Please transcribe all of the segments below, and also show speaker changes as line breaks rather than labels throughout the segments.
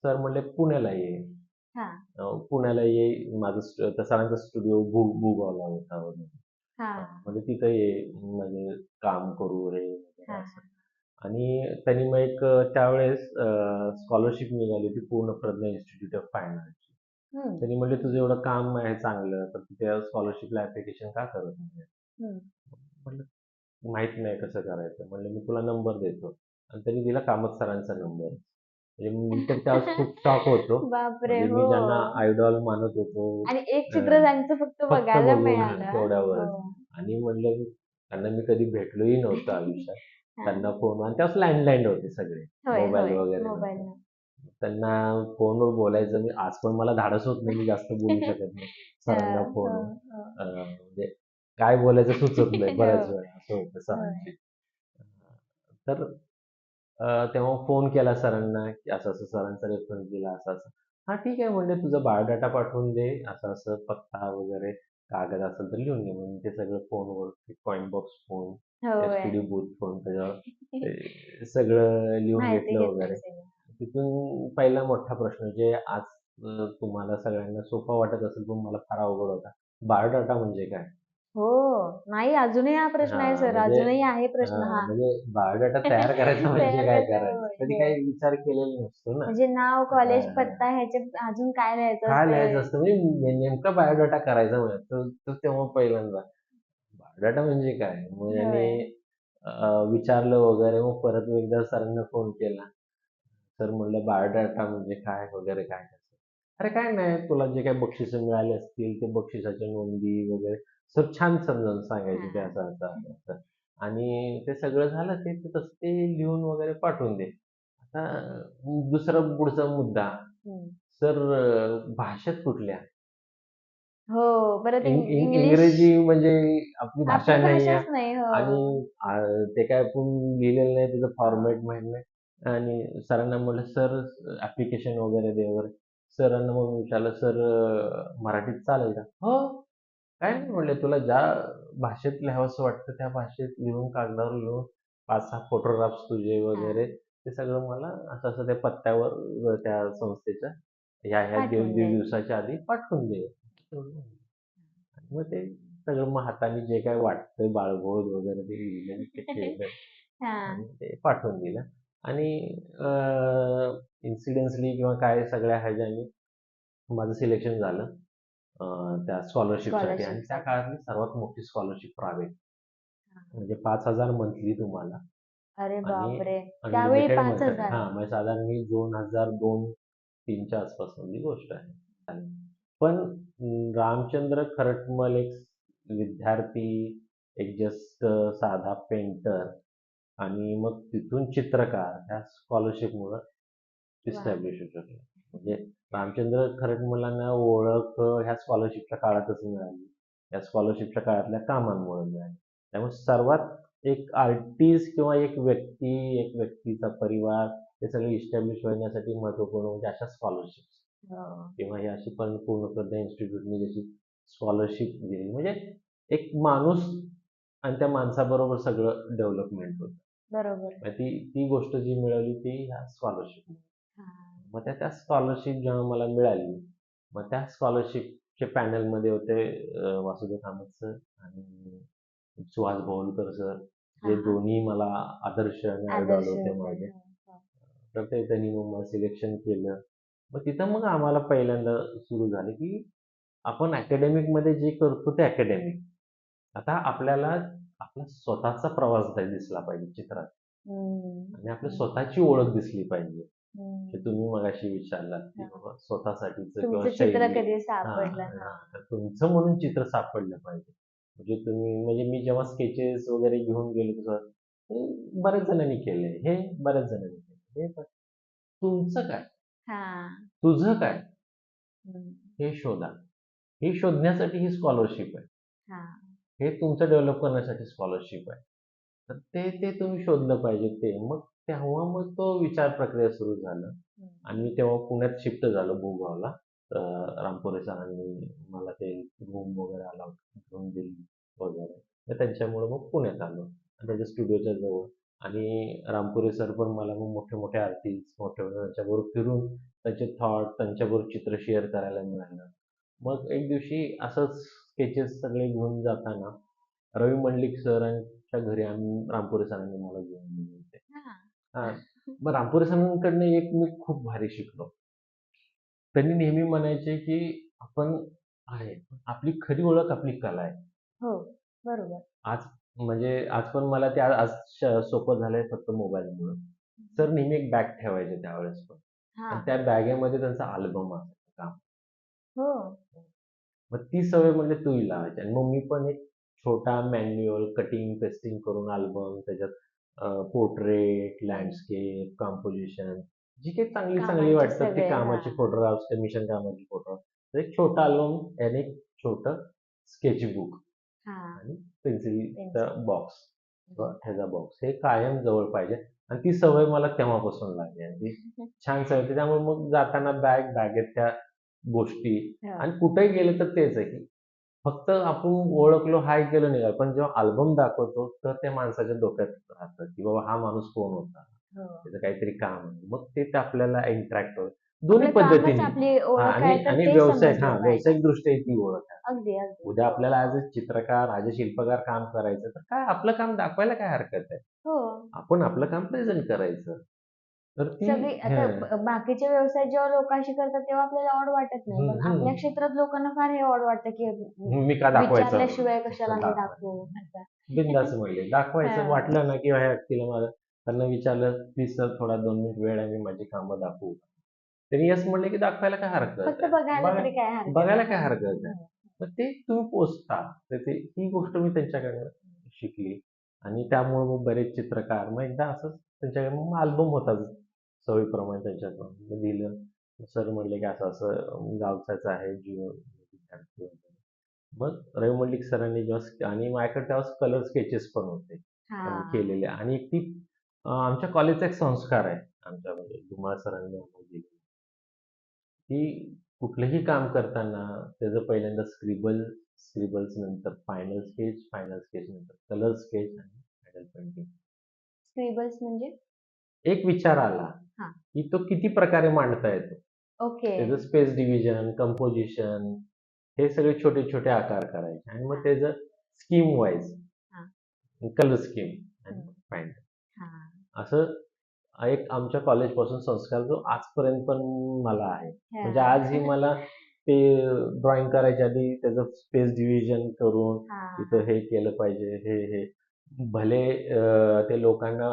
Sir म्हणले पुण्याला ये.
हां,
पुण्याला ये, माझं त्या सरांचा स्टुडिओ भूगावला होता वगैरे.
हां,
म्हणजे तिथं ये, म्हणजे काम करू रे वगैरे
हां,
असं. आणि त्यांनी मग एक त्यावेळेस स्कॉलरशिप निघाली होती पूर्णप्रज्ञा इन्स्टिट्यूट ऑफ फायनान्सची.
हं,
त्यांनी म्हटले तुझं एवढं काम आहे चांगलं, तर तू त्या स्कॉलरशिपला ऍप्लिकेशन का करत नाही?
हं.
म्हटलं माहित नाही कसं करायचं. म्हणलं मी तुला नंबर देतो. आणि त्यांनी दिला कामत सरांचा नंबर. म्हणजे मी तर त्यावेळेस खूप शॉक होतो.
बापरे!
म्हणजे
हो.
मी ज्यांना आयडॉल मानत होतो,
आणि एक
अ,
चित्र त्यांचं फक्त
फक्त
बघायला
बघून
मिळालं. हो.
तेवढ्यावरच. आणि म्हणलं त्यांना मी कधी भेटलोही नव्हतो आयुष्यात. त्यांना
हां.
फोन, आणि त्यावेळेस लँडलाईन होते सगळे,
होय,
मोबाईल
होय.
वगैरे
मोबाईल
नव्हते.
न
त्यांना फोनवर बोलायचं, मी आज पण मला धाडस होत नाही, मी जास्त बोलू शकत नाही सरांना
हां, हो,
फोनवर.
हो.
म्हणजे काय बोलायचं सुचत नाही बऱ्याच
हो,
वेळा, असं होतं
होय.
सरांशी. तर तेव्हा फोन केला सरांना, की असं-असं सरांचा रेफरन्स दिला, असं-असं. हां, ठीक आहे म्हणले, तुझा बायोडाटा पाठवून दे, असं-असं पत्ता वगैरे, कागद असेल तर लिहून घे. म्हणून ते सगळं फोनवर, कॉइन बॉक्स फोन,
होय.
एस-टी-डी बूथ फोन, त्याच्यावर ते सगळं लिहून
माहिती
घेतलं
घेतली
वगैरे.
सगळं.
तिथून पहिला मोठा प्रश्न, जे आज तुम्हाला सगळ्यांना सोपा वाटत असेल, पण मला फार अवघड होता. बायोडाटा म्हणजे काय?
हो. नाही अजूनही हा प्रश्न आहे
हां,
सर.
म्हणजे
अजूनही आहे प्रश्न हा.
म्हणजे बायोडाटा तयार करायचा म्हणजे
तयार
काय
करता
करायचं?
होय,
कधी
होय.
काही विचार केलेला नसतो ना.
म्हणजे नाव, कॉलेज,
हां,
पत्ता ह्याच्यात अजून काय लिहायचं
काय लिहायचं
असतंय?
असतं, म्हणजे नेमका बायोडाटा करायचा म्हणजे तर तेव्हा पहिल्यांदा बायोडाटा म्हणजे काय? मग याने
होय.
विचारलं वगैरे, मग परत मी एकदा सरांना फोन केला. सर म्हणलं बायोडाटा म्हणजे काय वगैरे काय कसं? अरे काय नाही, तुला जे काही बक्षिसं मिळाली असतील, ते बक्षिसाच्या नोंदी वगैरे सर छान समजावून सांगायचे, की
हां.
असं, असं, असं, असं. आणि ते सगळं झालं, ते ते तसं ते लिहून वगैरे पाठवून दे. आता दुसरा पुढचा मुद्दा,
हं.
सर भाषेत कुठल्या?
हो. परत इंग्लिश
इंग्रजी म्हणजे आपली भाषा
आपली
नाही आहे.
भाषाच नाही. हो.
आणि ते काय आपण लिहिलेलं नाही, त्याचं फॉर्मॅट माहीत नाही. आणि सरांना म्हटलं, "सर ॲप्लिकेशन वगैरे दे वगैरे." सरांना मग विचारलं, "सर मराठीत चालेल का?" "हो." "काय नाही," म्हटले, "तुला ज्या भाषेत लिहावंसं वाटतं त्या भाषेत लिहून, कागदावर लिहून 5-6 फोटोग्राफ्स तुझे वगैरे,
हां.
ते सगळं मला असं-असं त्या पत्त्यावर त्या संस्थेच्या ह्या-ह्या
पाठवून द्यायचं.
दिवसाच्या आधी पाठवून दे." मग ते सगळं मग हाताने जे काही वाटतं बाळगोळ वगैरे ते लिहिलं, ते केलं आणि
हां.
ते पाठवून दिलं. आणि इन्सिडेंटली किंवा काय सगळ्या ह्याच्यानी माझं सिलेक्शन झालं त्या स्कॉलरशिपसाठी. आणि त्या
स्कॉलरशिपसाठी.
काळातली सर्वात मोठी स्कॉलरशिप प्रायव्हेट,
हां.
म्हणजे 5,000 मंथली तुम्हाला.
अरे
आणि
बापरे! त्यावेळी
अनलिमिटेड मेथड आहे.
5,000.
हां, म्हणजे साधारण ही 2002-3 च्या आसपासमधली गोष्ट आहे. चालेल. पण रामचंद्र खरटमल एक विद्यार्थी, एक जस्ट साधा पेंटर, आणि मग तिथून चित्रकार ह्या स्कॉलरशिपमुळं
वाह!
इस्टॅब्लिश होऊ शकले. म्हणजे रामचंद्र खरटमलांना ओळख ह्या स्कॉलरशिपच्या काळातच मिळाली. या स्कॉलरशिपच्या काळातल्या कामांमुळे मिळाली. त्यामुळे सर्वात एक आर्टिस्ट किंवा एक व्यक्ती, एक व्यक्तीचा परिवार, हे सगळे इस्टॅब्लिश होण्यासाठी महत्त्वपूर्ण म्हणजे अशा स्कॉलरशिप,
हो.
किंवा ही अशी पण पूर्णप्रज्ञा इन्स्टिट्यूटने जशी स्कॉलरशिप दिली, म्हणजे एक माणूस आणि त्या माणसाबरोबर सगळं डेव्हलपमेंट होतं.
बरोबर.
मग ती ती गोष्ट जी मिळवली ती ह्या स्कॉलरशिपमुळे.
हां.
मग त्या त्या स्कॉलरशिप जेव्हा मला मिळाली, मग त्या स्कॉलरशिपच्या पॅनलमध्ये होते वासुदेव कामत सर आणि सुहास भोवलकर सर, जे
हां.
दोन्ही मला आदर्श आणि आयडॉल
आदर्श
होते
होते.
माझे.
हो, हो.
तर ते त्यांनी मग मला सिलेक्शन केलं. मग तिथं मग आम्हाला पहिल्यांदा सुरू झालं, की आपण अकॅडमिकमध्ये जे करतो ते अकॅडमिक. आता आपल्याला आपला स्वतःचा प्रवास दिसला पाहिजे चित्रात,
हं,
आणि आपली
हं,
स्वतःची ओळख दिसली पाहिजे. हे
हं.
तुम्ही मगाशी विचारलात, की
हां.
बाबा स्वतःसाठीचं किंवा
तुमचं चित्र
शैली.
कधी
हां,
सापडलं?
हां.
हां.
तर तुमचं म्हणून चित्र सापडलं पाहिजे. म्हणजे तुम्ही, म्हणजे मी जेव्हा स्केचेस वगैरे घेऊन गेलो तसं, हे बऱ्याच जणांनी केलंय, हे बऱ्याच जणांनी केलंय. हे पण तुमचं काय?
हां.
तुझं काय?
हं.
हे शोधा. हे शोधण्यासाठी ही स्कॉलरशिप आहे.
हां.
हे तुमचं डेव्हलप करण्यासाठी स्कॉलरशिप आहे. तर ते ते तुम्ही शोधलं पाहिजे ते. मग तेव्हा मग तो विचार प्रक्रिया सुरू झालं.
हं.
आणि मी तेव्हा पुण्यात शिफ्ट झालो भूगावला. रामपुरे सरांनी मला ते रूम वगैरे अलाउड घेऊन दिली वगैरे. तर त्यांच्यामुळे मग पुण्यात आलो. आणि त्यांच्या स्टुडिओच्या जवळ. आणि रामपुरे सर पण मला मग मोठे-मोठे आर्टिस्ट, मोठे-मोठे त्यांच्याबरोबर फिरून त्यांचे थॉट, त्यांच्याबरोबर चित्र शेअर करायला मिळालं. मग एक दिवशी असंच स्केचेस सगळे घेऊन जाताना रवी मंडलिक सरांच्या घरी रामपुरे सरांनी मला घेऊन गेले होते.
हां.
हां. मग रामपुरे सरांकडनं एक मी खूप भारी शिकलो. त्यांनी नेहमी म्हणायचे, की आपण आहे, आपली खरी ओळख आपली कला आहे.
हो, बरोबर.
आज म्हणजे आज पण मला ते आज सोपं झालंय फक्त मोबाईलमुळं. सर नेहमी एक बॅग ठेवायचे त्यावेळेस पण आणि
हां.
त्या बॅगेमध्ये त्यांचा अल्बम असायचा काम.
हो.
मग ती सवय म्हणजे तूही लावायची आणि मग मी पण एक छोटा मॅन्युअल कटिंग, पेस्टिंग करून अल्बम त्याच्यात पोर्ट्रेट, लँडस्केप, कंपोझिशन जी काही चांगली-चांगली
कामाचे
वाटतात ती
सगळे.
कामाची
हां.
फोटोग्राफ्स, मिशन कामाची फोटो. एक छोटा अल्बम आणि एक छोटं स्केचबुक
हां.
आणि पेन्सिलचा
पेन्सिल.
बॉक्स किंवा
हं.
ह्याचा बॉक्स हे कायम जवळ पाहिजे आणि ती सवय मला तेव्हापासून लागली आणि ती छान सवय होती. त्यामुळे मग जाताना बॅगेत त्या गोष्टी
हां.
आणि कुठेही गेले तर तेच आहे, की फक्त आपण ओळखलो, हाय केलं निघालो. पण जेव्हा अल्बम दाखवतो, तर त्या माणसाच्या डोक्यात राहतं, की बाबा हा माणूस कोण होता?
हो.
त्याचं काहीतरी काम आहे. मग ते आपल्याला इंटरॅक्ट होतं. दोन्ही
आपलं कामच
पद्धतीने
आपली
हां
ओळख
आणि
आहे, तर
आणि
ते समजलं पाहिजे.
व्यावसायिकदृष्ट्या ती ओळख आहे.
अगदी, अगदी.
उद्या
हो.
आपल्याला ॲज अ चित्रकार, ॲज अ शिल्पकार काम करायचं, तर काय आपलं काम दाखवायला काय हरकत आहे?
हो.
आपण आपलं काम प्रेझेंट करायचं. तर ती
सगळी आता
हं.
बाकीचे व्यवसाय जेव्हा लोकांशी करतात तेव्हा आपल्याला ऑड वाटत नाही.
हं,
पण
हं.
आपल्या क्षेत्रात लोकांना फार हे ऑड वाटतं, की
मी का दाखवायचं?
विचारल्याशिवाय कशाला
नुसतं
मी
दाखवायचं.
दाखवू असं.
बिनधास्त म्हणले. दाखवायचं
हां.
वाटलं ना, की ह्या व्यक्तीला मला त्यांना विचारलं, "प्लीज सर थोडा 2 मिनिट वेळ आहे, मी माझी कामं दाखवू का?" त्यांनी येस म्हणले, की दाखवायला काय हरकत
फक्त
आहे?
बघायला तरी काय हरकत
बघायला
आहे.
काय
हां.
हरकत आहे?
हं.
मग ते तुम्ही पोचता. तर ही गोष्ट मी त्यांच्याकडनं शिकली आणि त्यामुळे मग बरेच चित्रकार मग एकदा असंच त्यांच्याकडे मग अल्बम होता सवयीप्रमाणे त्यांच्याकडून. मग दिलं. सर म्हणले, की असं-असं गावचाच आहे जीवन विद्यार्थी वगैरे. मग रवी मल्लिक सरांनी जेव्हा आणि माझ्याकडे तेव्हा कलर स्केचेस पण होते
हां.
केलेले आणि ती आमच्या कॉलेजचा एक संस्कार आहे आमच्या म्हणजे धुमाळ सरांनी आम्हाला दिलेला, की कुठलंही काम करताना त्याचं पहिल्यांदा स्क्रिबल्स नंतर फायनल स्केच नंतर कलर स्केच आणि फायनल पेंटिंग.
स्क्रिबल्स म्हणजे?
एक विचार आला,
हां.
की तो किती प्रकारे मांडता येतो.
ओके.
त्याचं स्पेस डिव्हिजन, कंपोझिशन हे सगळे छोटे-छोटे आकार करायचे आणि मग
हां,
त्याचं स्कीम वाईज
हां.
कलर स्कीम आणि
हं.
फाइंड
हां.
असं एक आमच्या कॉलेजपासून संस्कार जो आजपर्यंत पण मला आहे. म्हणजे
हां.
आजही मला ते ड्रॉइंग करायच्या आधी त्याचं स्पेस डिव्हिजन करून
हां.
तिथं हे केलं पाहिजे, हे भले ते लोकांना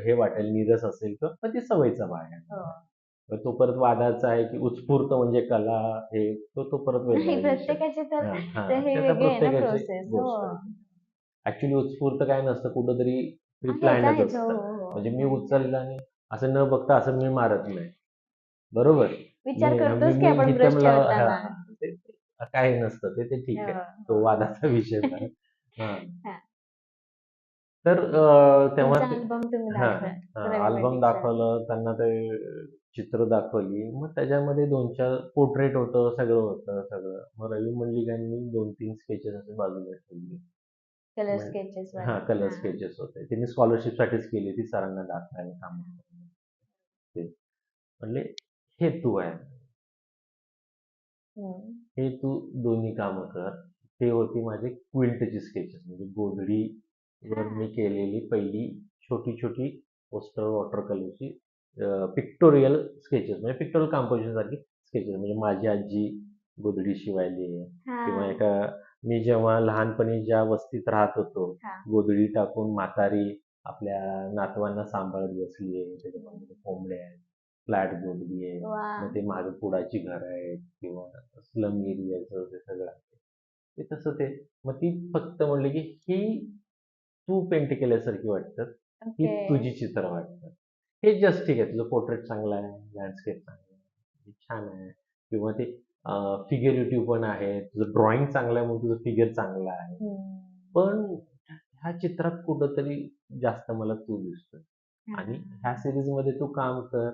हे वाटेल नीरस असेल किंवा पण ती सवयीचा भाग आहे.
हो.
तर तो परत वादाचा आहे, की उत्स्फूर्त म्हणजे कला हे तो परत वेगळा
नाही
विषय.
प्रत्येकाचे तर
हां,
तर
हां.
हे
ते आता
वेगळे आहे ना
प्रत्येकाची
प्रोसेस. हो.
गोष्ट आहे. ॲक्चुअली उत्स्फूर्त काय नसतं कुठेतरी प्री
आहेच,
प्लॅनडच
आहेच. हो,
असतं.
हो, हो.
म्हणजे मी
माहिती आहे.
उचललं आणि असं न बघता असं मी मारत नाही. बरोबर?
विचार
मी मी
करतोच की
मी
आपण
इथं
ब्रश
मला हां,
ठेवताना.
हां. ते काही नसतं ते ठीक
हो,
आहे.
हो.
तो वादाचा विषय झाला. हां.
हां.
तर तेव्हा
तुमचा
ते
अल्बम तुम्ही
हां,
दाखवला
हां.
रवी
अल्बम
मंडित सरांना.
दाखवलं त्यांना ते चित्र दाखवली. मग त्याच्यामध्ये 2-4 पोर्ट्रेट होतं, सगळं होतं सगळं. मग रवी मल्लिकांनी 2-3 स्केचेस असे बाजूला ठेवले.
कलर
म्हण
स्केचेस
हां,
वाले.
कलर
हां.
स्केचेस होते. त्यांनी स्कॉलरशिपसाठीच केली होती सरांना दाखवायला कामं ते. म्हणले, "हे तू आहे.
हं.
हे तू दोन्ही कामं कर." ते होती माझी क्विल्टची स्केचेस म्हणजे गोधडीवर मी
हां.
केलेली पहिली छोटी-छोटी पोस्टर वॉटर कलरची पिक्टोरियल स्केचेस म्हणजे पिक्टोरियल कंपोझिशनसारखी स्केचेस म्हणजे माझी आजी गोधडी शिवायली आहे किंवा
हां.
मी जेव्हा लहानपणी ज्या वस्तीत राहत होतो,
हां.
गोधडी टाकून म्हातारी आपल्या नातवांना सांभाळत बसली आहे.
हं.
त्याच्यामध्ये कोंबड्या आहेत, फ्लॅट गोधडी आहे. मग
वाह!
ते मागे कुडाची घरं आहेत किंवा स्लम एरियाचं ते सगळं आहे. ते तसं ते मग ती फक्त म्हणली, की ही तू पेंट केल्यासारखी वाटतात. ही
ओके.
तुझी चित्र वाटतात. हे जस्ट ठीक आहे. तुझं पोर्ट्रेट चांगलं आहे, लँडस्केप चांगलं आहे, हे छान आहे किंवा ते फिगरेटिव्ह पण आहे. तुझं ड्रॉइंग चांगलं आहे म्हणून तुझं फिगर चांगलं आहे.
हं.
पण ह्या चित्रात कुठेतरी जास्त मला तू दिसतोय आणि ह्या
हां.
सीरीजमध्ये तू काम कर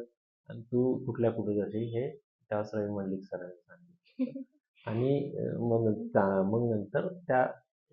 आणि तू कुठल्या कुठे जाशील हे त्यावेळेस रवी मल्लिक सरांनी सांगितलं. आणि मग नंतर त्या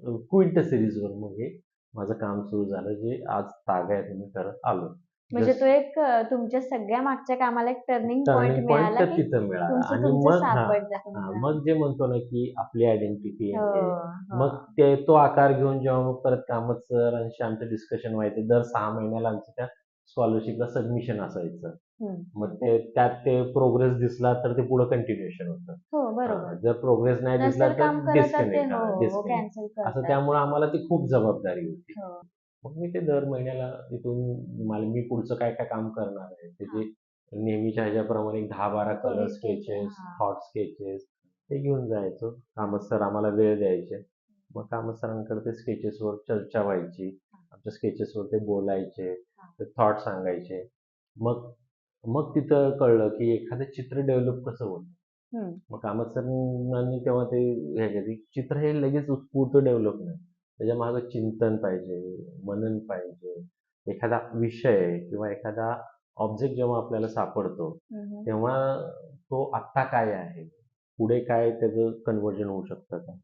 क्विंट सीरीजवर मग हे माझं काम सुरू झालं, जे आज तागायत मी करत आलो.
म्हणजे
जस्ट
तो एक तुमच्या सगळ्या मागच्या कामाला एक टर्निंग पॉइंट
टर्निंग पॉइंट
मिळाला,
तर
की
तिथं मिळाला
तुमचं
आणि
तुमचं
मग
सापडलं. हां.
मग जे म्हणतो ना, की आपली आयडेंटिटी
हो,
आहे.
हो.
मग तो आकार घेऊन जेव्हा मग परत कामत सरांशी आमचं डिस्कशन व्हायचे. दर 6 महिन्याला आमचं त्या स्कॉलरशिपला सबमिशन असायचं.
हं,
मग
हं.
त्यात प्रोग्रेस दिसला तर ते पुढे कंटिन्यूएशन होतं.
हो, बरोबर.
जर प्रोग्रेस नाही दिसला
नसेल
तर
काम करत तर ते हो, हो
डिस्कनेक्ट.
कॅन्सल
असं
करतात.
त्यामुळे आम्हाला ती खूप जबाबदारी होती.
हो.
मग मी ते दर महिन्याला इथून मी पुढचं काय-काय काम करणार आहे, त्याचे
हां.
नेहमीच्या ह्याच्याप्रमाणे 10-12 कलर
थोडी स्केच
स्केचेस,
हां.
थॉट स्केचेस ते घेऊन जायचो. कामत सर आम्हाला वेळ द्यायचे. मग कामत सरांकडे ते स्केचेसवर चर्चा व्हायची.
हां,
आमच्या स्केचेसवर ते बोलायचे,
हां.
ते थॉट सांगायचे. मग मग तिथं कळलं, की एखादं चित्र डेव्हलप कसं होतं.
हं.
मग कामत सरांनी तेव्हा ते हे केलं, चित्र हे लगेच उत्स्फूर्त डेव्हलप नाही. त्याच्यामागे चिंतन पाहिजे, मनन पाहिजे. एखादा विषय किंवा एखादा ऑब्जेक्ट जेव्हा आपल्याला सापडतो,
हं, हं.
तेव्हा तो आत्ता काय आहे? पुढे काय त्याचं कन्व्हर्जन होऊ शकतं का?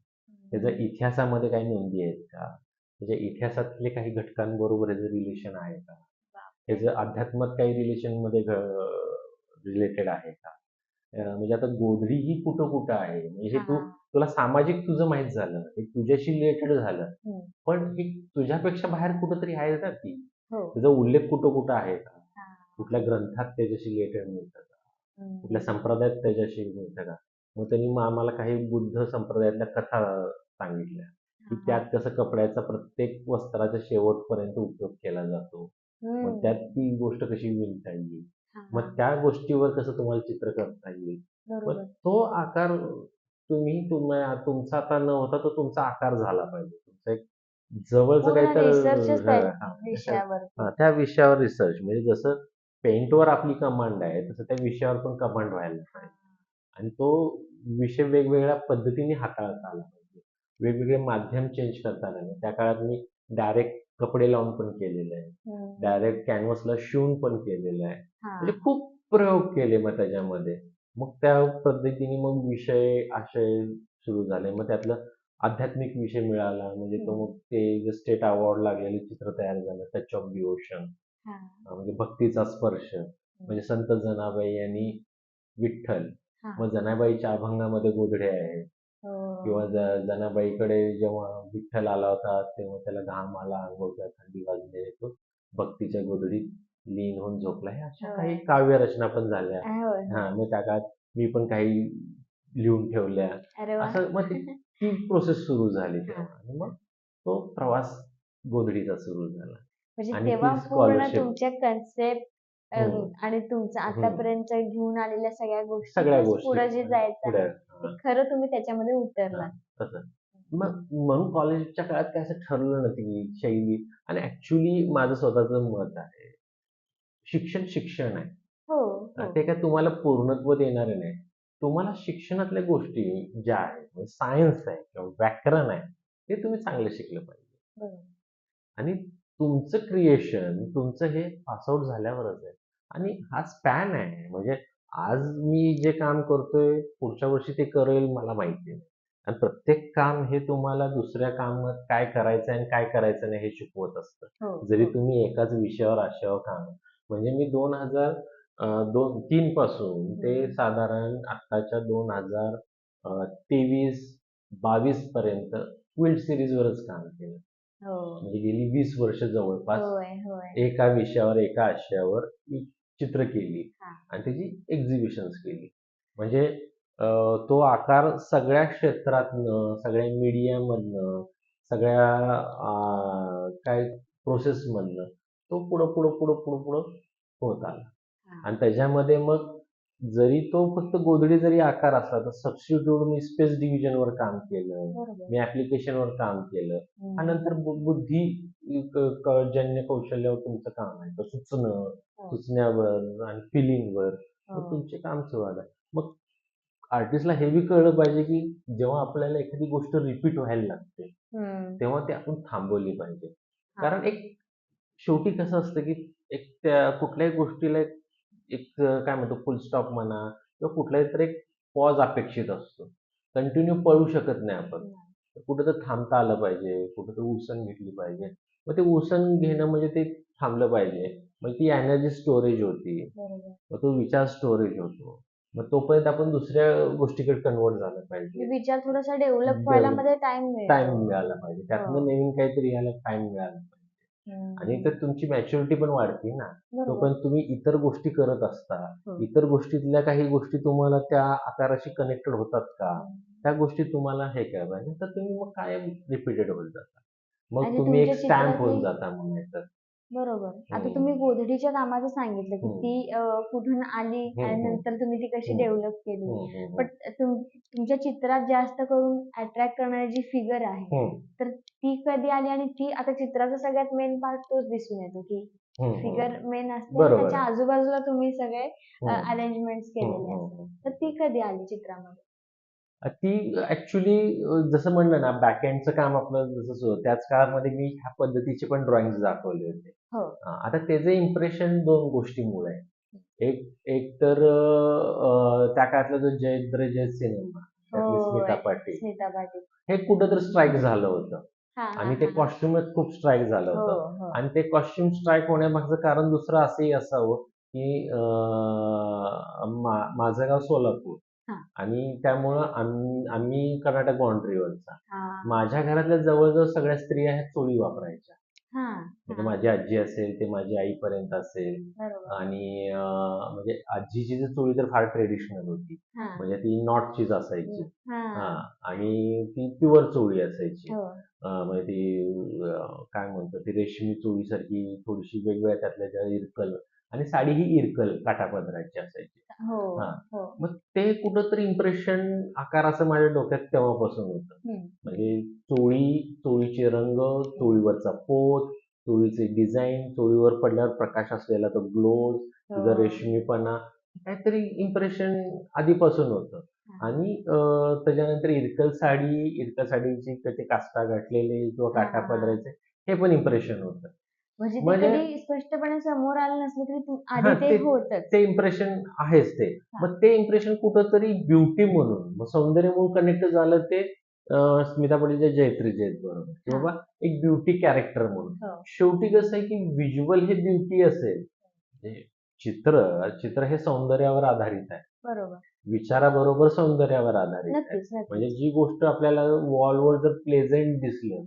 त्याच्या
हं.
इतिहासामध्ये काही नोंदी आहेत का? त्याच्या इतिहासातले काही घटकांबरोबर याचं रिलेशन आहे का?
बापरे!
त्याचं अध्यात्मात काही रिलेशनमध्ये रिलेटेड आहे का? म्हणजे आता गोधडी ही कुठं-कुठं आहे. म्हणजे हे
हां.
तुला सामाजिक तुझं माहीत झालं. हे तुझ्याशी रिलेटेड झालं.
हं.
पण हे तुझ्यापेक्षा बाहेर कुठेतरी आहे ना ती.
हो.
त्याचा उल्लेख कुठं-कुठं आहे का?
हां.
कुठल्या ग्रंथात त्याच्याशी रिलेटेड मिळतं का? कुठल्या
हं.
संप्रदायात त्याच्याशी मिळतं का? मग त्यांनी आम्हाला काही बुद्ध संप्रदायातल्या कथा सांगितल्या, की
हां,
त्यात
हां.
कसं कपड्याचा प्रत्येक वस्त्राच्या शेवटपर्यंत उपयोग केला जातो. मग
हं.
त्यात ती गोष्ट कशी विणता येईल?
हां,
मग
हां.
त्या गोष्टीवर कसं तुम्हाला चित्र करता येईल? मग
बरोबर.
तो आकार तुमचा आता न होता तो तुमचा आकार झाला पाहिजे. तुमचं एक जवळचं काही
पूर्ण
तर
रिसर्चच
हां,
त्या
हां.
विषयावरती.
त्या विषयावर रिसर्च म्हणजे जसं पेंटवर आपली कमांड आहे, तसं त्या विषयावर पण कमांड व्हायला
हां.
पाहिजे. आणि तो विषय वेगवेगळ्या पद्धतीने हाताळता आला पाहिजे. वेगवेगळे माध्यम चेंज करता आलं नाही. त्या काळात मी डायरेक्ट कपडे लावून पण केलेलं आहे.
हं, हं.
डायरेक्ट कॅनव्हासला शिवून पण केलेलं आहे. म्हणजे
हां.
खूप प्रयोग केले मग त्याच्यामध्ये. मग त्या पद्धतीने मग विषय, आशय सुरू झाले. मग त्यातलं आध्यात्मिक विषय मिळाला. म्हणजे तो
हं.
मग ते जे स्टेट अवॉर्ड लागलेलं चित्र तयार झालं. Touch of devotion.
हां.
म्हणजे भक्तीचा स्पर्श.
हं.
म्हणजे संत जनाबाई यांनी विठ्ठल.
हां.
मग जनाबाईच्या अभंगामध्ये गोधड्या आहेत. किंवा
हो.
जनाबाईकडे जेव्हा विठ्ठल आला होता, तेव्हा त्याला घाम आला अंगावर, थंडी वाजली. तो भक्तीच्या गोधडीत लीन होऊन झोपला. ह्या अशा काही
हो.
काव्यरचना पण झाल्या.
होय, होय.
मग त्या काळात मी पण काही लिहून ठेवल्या.
अरे वाह!
असं मग ती प्रोसेस सुरू झाली
हां.
तेव्हा आणि मग तो प्रवास गोधडीचा सुरू झाला
म्हणजे
आणि
तेव्हा
ती
पूर्ण
स्कॉलरशिप.
तुमच्या कन्सेप्ट
हं,
आणि तुमचं
हं.
आतापर्यंत घेऊन आलेल्या सगळ्या
सगळ्या
गोष्टीतच
गोष्टी
पुढं जे जायचं
पुढे
आहे, ते खरं तुम्ही त्याच्यामध्ये
हां,
उतरलात.
तसं. मग म्हणून कॉलेजच्या काळात काय असं ठरवलं नव्हतं की शैली आणि ॲक्चुअली माझं स्वतःचं मत आहे. शिक्षण शिक्षण आहे.
हो, हो.
ते काय तुम्हाला पूर्णत्व देणारे नाही. तुम्हाला शिक्षणातल्या गोष्टी ज्या आहेत, म्हणजे सायन्स आहे किंवा व्याकरण आहे, ते तुम्ही चांगलं शिकलं पाहिजे.
बरोबर.
आणि तुमचं क्रिएशन तुमचं हे पास आउट झाल्यावरच आहे. आणि हा स्पॅन आहे. म्हणजे आज मी जे काम करतोय, पुढच्या वर्षी ते करेल मला माहिती नाही. आणि प्रत्येक काम हे तुम्हाला दुसऱ्या कामात काय करायचं आहे आणि काय करायचं नाही हे शिकवत असतं.
हो,
जरी
हो.
तुम्ही एकाच विषयावर आशयावर काम म्हणजे मी 2003 पासून ते
हं.
साधारण आत्ताच्या 2023-22 पर्यंत क्विल्ट सीरीजवरच काम केलं.
हो.
म्हणजे गेली 20 वर्ष जवळपास
होय, होय.
एका विषयावर, एका आशयावर मी चित्र केली
हां.
आणि त्याची एक्झिबिशन्स केली. म्हणजे अ, तो आकार सगळ्या क्षेत्रातनं, सगळ्या मीडियामधनं, सगळ्या काय प्रोसेसमधनं तो पुढं होत आला.
हां.
आणि त्याच्यामध्ये मग जरी तो फक्त गोधडी जरी आकार असला, तर सबस्टिट्यूट मी स्पेस डिव्हिजनवर काम केलं.
बरोबर.
मी ॲप्लिकेशनवर काम केलं. आणि
हं.
नंतर बुद्धी जन्य कौशल्यावर तुमचं काम आहे. तर
हो,
सुचण्यावर आणि फिलिंगवर मग
हो.
तुमचे काम सुरू झालं. मग आर्टिस्टला हे बी कळलं पाहिजे, की जेव्हा आपल्याला एखादी गोष्ट रिपीट व्हायला लागते,
हं.
तेव्हा ती आपण थांबवली पाहिजे. कारण
हां.
एक शेवटी कसं असतं, की एक त्या कुठल्याही गोष्टीला एक एक काय म्हणतो फुल स्टॉप म्हणा किंवा कुठलाही तरी एक पॉज अपेक्षित असतो. कंटिन्यू पळू शकत नाही आपण.
नाही.
कुठेतरी थांबता आलं पाहिजे, कुठेतरी उसण घेतली पाहिजे. मग ते उसण घेणं म्हणजे ते थांबलं पाहिजे. मग ती एनर्जी स्टोरेज होती.
बरोबर.
मग तो विचार स्टोरेज होतो. मग तोपर्यंत आपण दुसऱ्या गोष्टीकडे कन्व्हर्ट झालं
म्हणजे
पाहिजे.
विचार थोडासा डेव्हलप व्हायला
डेव्हलप
मध्ये टाइम
टाईम
मिळतो.
मिळाला पाहिजे. त्यातनं
हो.
नवीन काहीतरी यायला टाईम मिळाला पाहिजे. आणि तर
हम्म.
तुमची मॅच्युरिटी पण वाढते ना.
बरोबर.
तोपर्यंत तुम्ही इतर गोष्टी करत असता.
हो.
इतर गोष्टीतल्या काही गोष्टी तुम्हाला त्या आकाराशी कनेक्टेड होतात का?
हम्म.
त्या गोष्टी तुम्हाला हे करायला पाहिजे. तर तुम्ही मग कायम रिपीटेड होत जाता. मग
आणि
तुम्ही एक
तुमच्या
स्टॅम्प होऊन
चित्रातली
जाता म्हणायचं.
बरोबर. आता
हं,
तुम्ही गोधडीच्या कामाचं सांगितलं, की
हं,
ती कुठून आली
हं,
आणि
हं,
नंतर तुम्ही ती कशी
हं,
डेव्हलप केली.
हं, हं,
पण
हं,
तुमच्या चित्रात जास्त करून अट्रॅक्ट करणारी जी फिगर आहे,
हं,
तर ती कधी आली आणि ती आता चित्राचा सगळ्यात मेन पार्ट तोच दिसून येतो, की
हं,
फिगर
हं.
मेन असते आणि
बरोबर
त्याच्या
आहे.
आजूबाजूला तुम्ही सगळे
हं,
अरेंजमेंट्स
हं,
केलेले
हं,
असतात.
हं,
तर
हं.
ती कधी आली चित्रामध्ये?
ती ॲक्चुअली जसं म्हणलं ना बॅकएंडचं काम आपलं जसं सुरू त्याच काळामध्ये मी ह्या पद्धतीचे पण ड्रॉइंग्स दाखवले होते.
हो.
आता त्याचं इम्प्रेशन 2 गोष्टींमुळे आहे. एक एक तर त्या काळातला जो जयेंद्र जय सिनेमा, त्यातली स्मिता
होय.
पाटील,
स्मिता पाटील.
हे कुठेतरी स्ट्राईक झालं होतं
हां, हां,
आणि ते
हां, हां.
कॉस्ट्यूमच खूप स्ट्राईक झालं
हो,
होतं
हो.
आणि ते कॉस्ट्यूम स्ट्राईक होण्यामागचं कारण दुसरं असंही असावं, की माझं गाव सोलापूर
हां,
आणि त्यामुळं आम्ही कर्नाटक बाउंड्रीवरचा.
हां.
माझ्या घरातल्या जवळ-जवळ सगळ्या स्त्रिया ह्या चोळी वापरायच्या.
हां,
म्हणजे
हां.
माझी आजी असेल, ते माझी आईपर्यंत असेल
बरोबर.
आणि म्हणजे आजीची जी चोळी तर फार ट्रेडिशनल होती.
हां.
म्हणजे ती नॉटचीच असायची. हां.
हां.
आणि ती प्युअर चोळी असायची.
हो.
म्हणजे ती काय म्हणतात ती रेशमी चोळीसारखी थोडीशी वेगवेगळ्या त्यातल्या त्या इरकल आणि साडी ही इरकल काठापदराची असायची.
हो,
हां.
हो.
मग ते कुठेतरी इम्प्रेशन आकाराचं माझ्या डोक्यात तेव्हापासून होतं.
हं.
म्हणजे चोळीचे रंग, चोळीवरचा पोत, चोळीचे डिझाइन, चोळीवर पडल्यावर प्रकाश असलेला तो ग्लोज, तिचा
हो.
रेशमीपणा, काहीतरी इम्प्रेशन आधीपासून होतं.
हां.
आणि त्याच्यानंतर इरकल साडीची ते काष्टा घातलेले किंवा
हां,
काठा
हां, हां.
पदराचे हे पण इम्प्रेशन होतं.
म्हणजे ते
म्हणजे
कधी स्पष्टपणे समोर आलं नसलं तरी आधी
हां,
ते
ते
होतंच.
ते इम्प्रेशन आहेच ते.
हां.
मग ते इम्प्रेशन कुठेतरी ब्युटी म्हणून, मग सौंदर्य म्हणून कनेक्ट झालं ते स्मिता पाटीलच्या जयत्रीजेत बरोबर, की
हां.
बाबा एक ब्युटी कॅरेक्टर म्हणून.
हो.
शेवटी कसं आहे, की व्हिज्युअल हे ब्युटी असेल, म्हणजे चित्र हे सौंदर्यावर आधारित आहे.
बरोबर.
विचाराबरोबर सौंदर्यावर आधारित आहे.
नक्कीच,
म्हणजे
नक्कीच.
जी गोष्ट आपल्याला वॉलवर जर प्लेझेंट दिसलं,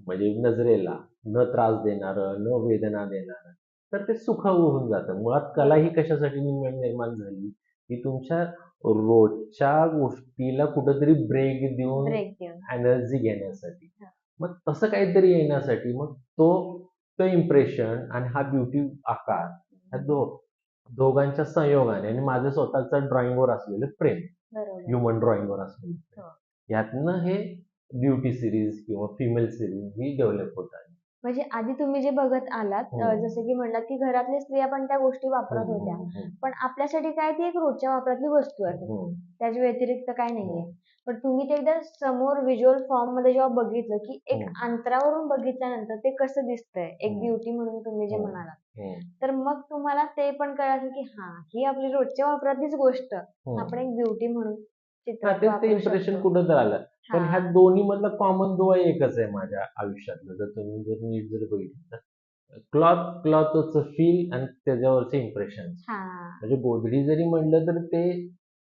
म्हणजे नजरेला न त्रास देणारं, न वेदना देणारं, तर ते सुखद होऊन जातं. मुळात कला ही
बरोबर.
कशासाठी निर्माण झाली, की तुमच्या रोजच्या गोष्टीला कुठेतरी ब्रेक देऊन
ब्रेक देऊन.
एनर्जी घेण्यासाठी.
हां.
मग तसं काहीतरी येण्यासाठी मग तो इम्प्रेशन आणि हा ब्युटी आकार ह्या दोघांच्या संयोगाने आणि माझं स्वतःचं ड्रॉइंगवर असलेलं प्रेम,
बरोबर.
ह्युमन ड्रॉइंगवर असलेलं प्रेम,
हो.
यातनं हे ब्युटी सीरीज किंवा फिमेल सीरीज ही डेव्हलप होत आहे.
म्हणजे आधी तुम्ही जे बघत आलात
हं.
जसं की म्हणलात की घरातल्या स्त्रिया पण त्या गोष्टी
हं,
वापरत होत्या.
हं, हं.
पण आपल्यासाठी काय ती एक रोजच्या वापरातली वस्तू आहे.
हं,
त्याच्या व्यतिरिक्त काही नाहीये.
हं,
पण तुम्ही ते एकदा समोर व्हिज्युअल फॉर्ममध्ये जेव्हा बघितलं, की एक
हं,
अंतरावरून बघितल्यानंतर ते कसं दिसतंय, एक
हं,
ब्युटी म्हणून तुम्ही जे
हं,
म्हणालात.
हं,
तर मग तुम्हाला ते पण कळालं, की हां, ही आपली रोजच्या वापरातलीच गोष्ट
हं.
आपण एक ब्युटी म्हणून
हां,
चित्रात
तेच ते
वापरू
इम्प्रेशन
शकतो.
कुठं तर आलं. पण ह्या
हां,
दोन्हीमधला कॉमन दुवा एकच आहे माझ्या आयुष्यातलं. जर तुम्ही नीट बघितलं तर. क्लॉथचं फील आणि त्याच्यावरचे इम्प्रेशन्स.
हां.
म्हणजे गोधडी जरी म्हटलं तर ते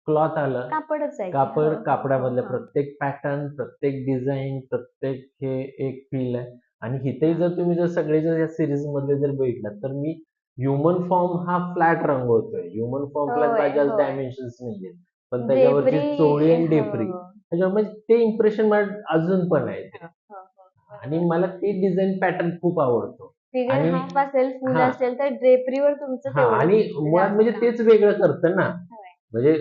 क्लॉथ आलं.
कापडच आहे की. हो, हो, हो,
कापडामधलं
हो.
प्रत्येक पॅटर्न, प्रत्येक डिझाइन, प्रत्येक हे एक फील आहे. आणि इथेही
हां.
तुम्ही सगळे जर या सीरीजमधले जर बघितलात तर मी ह्युमन फॉर्म हा फ्लॅट रंगवतोय. ह्युमन फॉर्मला
होय,
जास्त
होय.
डायमेन्शन्स नाहीयेत. पण त्याच्यावरची
ड्रेपरी
चोळी आणि
हो.
ड्रेपरी त्याच्यामुळे ते इम्प्रेशन माझ्या अजून पण आहे ते.
हो, हो, हो.
आणि
बरोबर.
मला ते डिझाइन पॅटर्न खूप आवडतो.
फिगर
आणि
हाफ असेल, फुल
हां,
असेल तर ड्रेपरीवर तुमचं
हां आणि
तेवढंच
मुळात
जास्त
म्हणजे
काम.
तेच वेगळं करतं ना.
होय.
म्हणजे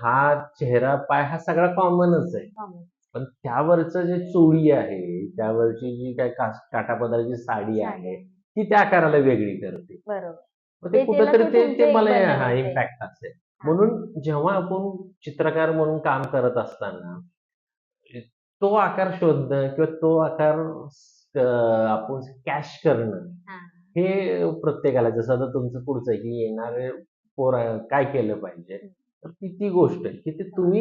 हात, चेहरा, पाय हा सगळा कॉमनच आहे.
कॉमन.
पण त्यावरचं जे चोळी आहे, त्यावरची जी काही काठापदराची साडी
साडी
आहे,
आहे.
ती त्या आकाराला वेगळी करते.
बरोबर.
मग ते
ते त्याला
कुठेतरी
तो
ते
तुमचं
ते
एक
मला हां,
बनवतंय.
इम्पॅक्ट असेल.
हां.
म्हणून जेव्हा आपण चित्रकार म्हणून काम करत असताना, तो आकार शोधणं किंवा तो आकार आपण कॅच करणं,
हां.
हे प्रत्येकाला जसं आता तुमचं पुढचं आहे, की येणारे पोरं काय केलं पाहिजे?
हं.
तर ती गोष्ट आहे, की ते
हो.